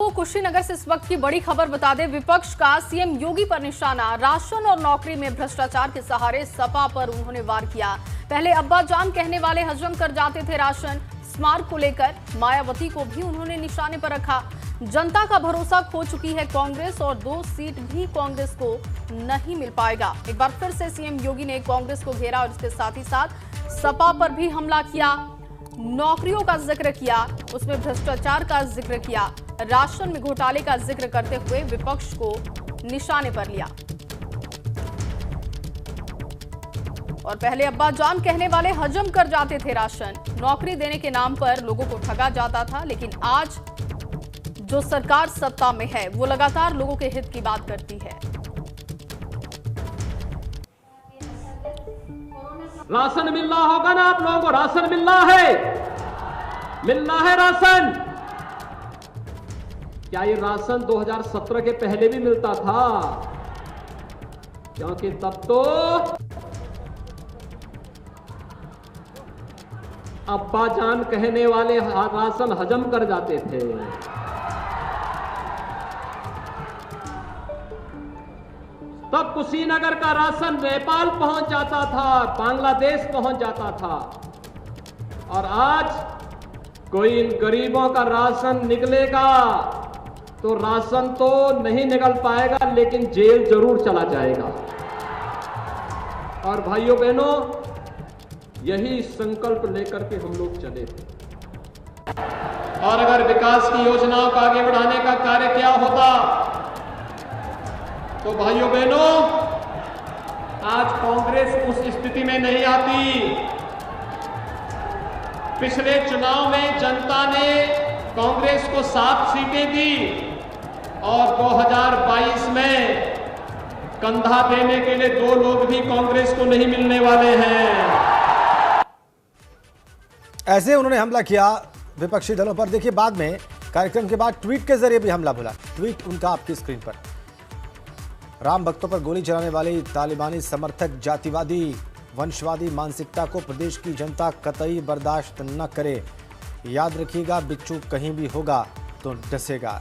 आपको कुशीनगर से इस वक्त की बड़ी खबर बता दें। विपक्ष का सीएम योगी पर निशाना। राशन और नौकरी में भ्रष्टाचार के सहारे सपा पर उन्होंने वार किया। पहले अब्बा जान कहने वाले हजम कर जाते थे राशन। स्मार्ट को लेकर मायावती को भी उन्होंने निशाने पर रखा। जनता का भरोसा खो चुकी है कांग्रेस और 2 सीट भी कांग्रेस को नहीं मिल पाएगा। एक बार फिर से सीएम योगी ने कांग्रेस को घेरा और इसके साथ ही साथ सपा पर भी हमला किया। नौकरियों का जिक्र किया, उसमें भ्रष्टाचार का जिक्र किया, राशन में घोटाले का जिक्र करते हुए विपक्ष को निशाने पर लिया। और पहले अब्बा जान कहने वाले हजम कर जाते थे राशन। नौकरी देने के नाम पर लोगों को ठगा जाता था, लेकिन आज जो सरकार सत्ता में है वो लगातार लोगों के हित की बात करती है। राशन मिल रहा होगा ना आप लोगों को? राशन मिल रहा है राशन। क्या ये राशन 2017 के पहले भी मिलता था? क्योंकि तब तो अब्बा जान कहने वाले राशन हजम कर जाते थे। तब कुशीनगर का राशन नेपाल पहुंच जाता था, बांग्लादेश पहुंच जाता था। और आज कोई इन गरीबों का राशन निकलेगा तो राशन तो नहीं निकल पाएगा, लेकिन जेल जरूर चला जाएगा। और भाइयों बहनों, यही संकल्प लेकर के हम लोग चले थे। और अगर विकास की योजनाओं को आगे बढ़ाने का कार्य क्या होता, तो भाइयों बहनों, आज कांग्रेस उस स्थिति में नहीं आती। पिछले चुनाव में जनता ने कांग्रेस को 7 सीटें दी और 2022 में कंधा देने के लिए 2 लोग भी कांग्रेस को नहीं मिलने वाले हैं। ऐसे उन्होंने हमला किया विपक्षी दलों पर। देखिए, बाद में कार्यक्रम के बाद ट्वीट के जरिए भी हमला बोला। ट्वीट उनका आपकी स्क्रीन पर। राम भक्तों पर गोली चलाने वाले तालिबानी समर्थक जातिवादी वंशवादी मानसिकता को प्रदेश की जनता कतई बर्दाश्त न करे। याद रखिएगा, बिच्छू कहीं भी होगा तो डसेगा।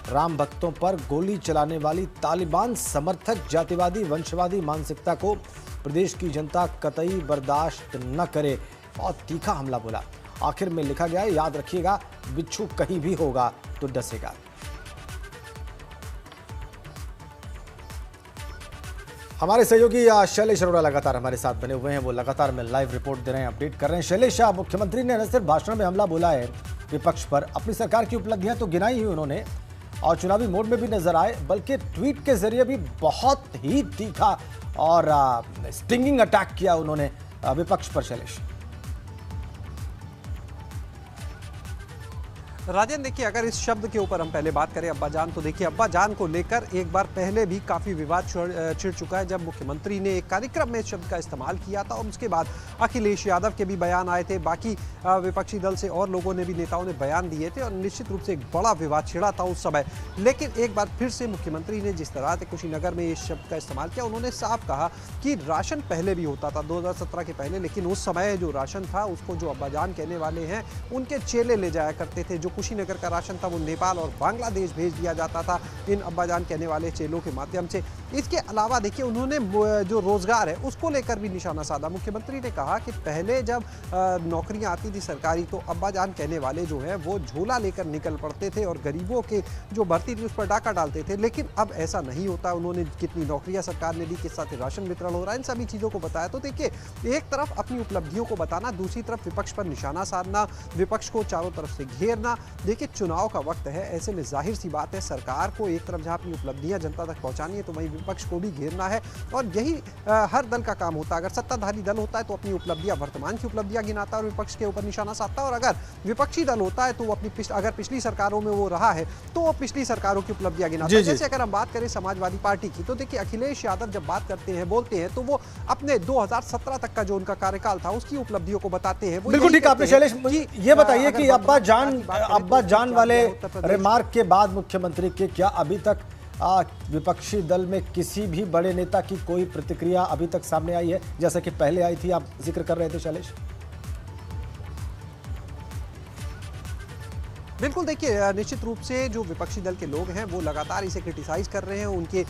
राम भक्तों पर गोली चलाने वाली तालिबान समर्थक जातिवादी वंशवादी मानसिकता को प्रदेश की जनता कतई बर्दाश्त न करे। बहुत तीखा हमला बोला। आखिर में लिखा गया है, याद रखिएगा, बिच्छू कहीं भी होगा तो डसेगा। हमारे सहयोगी शैलेश अरोड़ा लगातार हमारे साथ बने हुए हैं। वो लगातार में लाइव रिपोर्ट दे रहे हैं, अपडेट कर रहे हैं। शैलेश, मुख्यमंत्री ने न सिर्फ भाषण में हमला बोला है विपक्ष पर, अपनी सरकार की उपलब्धियां तो गिनाई ही उन्होंने और चुनावी मोड में भी नजर आए, बल्कि ट्वीट के जरिए भी बहुत ही तीखा और स्टिंगिंग अटैक किया उन्होंने विपक्ष पर। शैलेश, राजन, देखिए, अगर इस शब्द के ऊपर हम पहले बात करें अब्बा जान, तो देखिए अब्बा जान को लेकर एक बार पहले भी काफ़ी विवाद छिड़ चुका है, जब मुख्यमंत्री ने एक कार्यक्रम में इस शब्द का इस्तेमाल किया था। और उसके बाद अखिलेश यादव के भी बयान आए थे, बाकी विपक्षी दल से और लोगों ने भी, नेताओं ने बयान दिए थे और निश्चित रूप से एक बड़ा विवाद छिड़ा था उस समय। लेकिन एक बार फिर से मुख्यमंत्री ने जिस तरह से कुशीनगर में इस शब्द का इस्तेमाल किया, उन्होंने साफ कहा कि राशन पहले भी होता था 2017 के पहले, लेकिन उस समय जो राशन था उसको जो अब्बा जान कहने वाले हैं उनके चेले ले जाया करते थे। जो कुशीनगर का राशन था वो नेपाल और बांग्लादेश भेज दिया जाता था इन अब्बा जान कहने वाले चेलों के माध्यम से। इसके अलावा देखिए, उन्होंने जो रोजगार है उसको लेकर भी निशाना साधा। मुख्यमंत्री ने कहा कि पहले जब नौकरियां आती थी सरकारी, तो अब्बा जान कहने वाले जो है वो झोला लेकर निकल पड़ते थे और गरीबों के जो भर्ती थी उस पर डाका डालते थे। लेकिन अब ऐसा नहीं होता। उन्होंने कितनी नौकरियां सरकार ने दी, किस साथ राशन वितरण हो रहा है, इन सभी चीज़ों को बताया। तो देखिए, एक तरफ अपनी उपलब्धियों को बताना, दूसरी तरफ विपक्ष पर निशाना साधना, विपक्ष को चारों तरफ से घेरना। देखिए, चुनाव का वक्त है, ऐसे में जाहिर सी बात है, सरकार को एक तरफ जहां अपनी उपलब्धियां जनता तक पहुंचानी है, तो वहीं विपक्ष को भी घेरना है। और यही हर दल का काम होता है। अगर सत्ताधारी दल होता है तो अपनी उपलब्धियां, वर्तमान की उपलब्धियां गिनाता है और विपक्ष के ऊपर निशाना साधता है। और अगर विपक्षी दल होता है तो वो अपनी अगर पिछली सरकारों में वो रहा है तो वो पिछली सरकारों की उपलब्धियां गिनाता है। जैसे अगर हम बात करें समाजवादी पार्टी की, तो देखिए, अखिलेश यादव जब बात करते हैं, बोलते हैं, तो वो अपने 2017 तक का जो उनका कार्यकाल था उसकी उपलब्धियों को बताते हैं। बिल्कुल ठीक आपने। शैलेश, ये बताइए कि अब्बा जान वाले रिमार्क के बाद मुख्यमंत्री के क्या अभी तक विपक्षी दल में किसी भी बड़े नेता की कोई प्रतिक्रिया अभी तक सामने आई है, जैसा कि पहले आई थी, आप जिक्र कर रहे थे शैलेश? बिल्कुल, देखिए निश्चित रूप से जो विपक्षी दल के लोग हैं वो लगातार इसे क्रिटिसाइज कर रहे हैं। उनके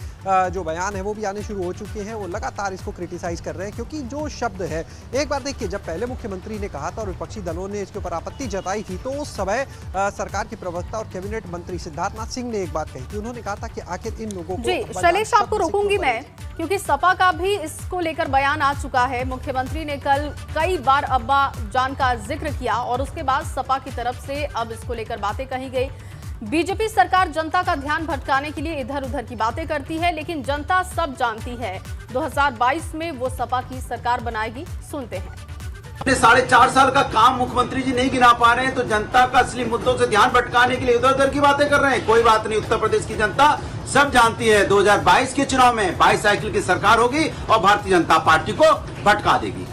जो बयान है वो भी आने शुरू हो चुके हैं, वो लगातार इसको क्रिटिसाइज कर रहे हैं, क्योंकि जो शब्द है, एक बार देखिए जब पहले मुख्यमंत्री ने कहा था और विपक्षी दलों ने इसके ऊपर आपत्ति जताई थी, तो उस समय सरकार के प्रवक्ता और कैबिनेट मंत्री सिद्धार्थनाथ सिंह ने एक बात कही थी। उन्होंने कहा था कि आखिर इन लोगों को जी शैलेश, आपको रोकूंगी मैं, क्योंकि सपा का भी इसको लेकर बयान आ चुका है। मुख्यमंत्री ने कल कई बार अब्बा जान का जिक्र किया और उसके बाद सपा की तरफ से अब इसको लेकर बातें कही गई। बीजेपी सरकार जनता का ध्यान भटकाने के लिए इधर उधर की बातें करती है, लेकिन जनता सब जानती है 2022 में वो सपा की सरकार बनाएगी। सुनते हैं। अपने 4.5 साल का काम मुख्यमंत्री जी नहीं गिना पा रहे हैं, तो जनता का असली मुद्दों से ध्यान भटकाने के लिए इधर उधर की बातें कर रहे हैं। कोई बात नहीं, उत्तर प्रदेश की जनता सब जानती है 2022 के चुनाव में 22 साइकिल की सरकार होगी और भारतीय जनता पार्टी को भटका देगी।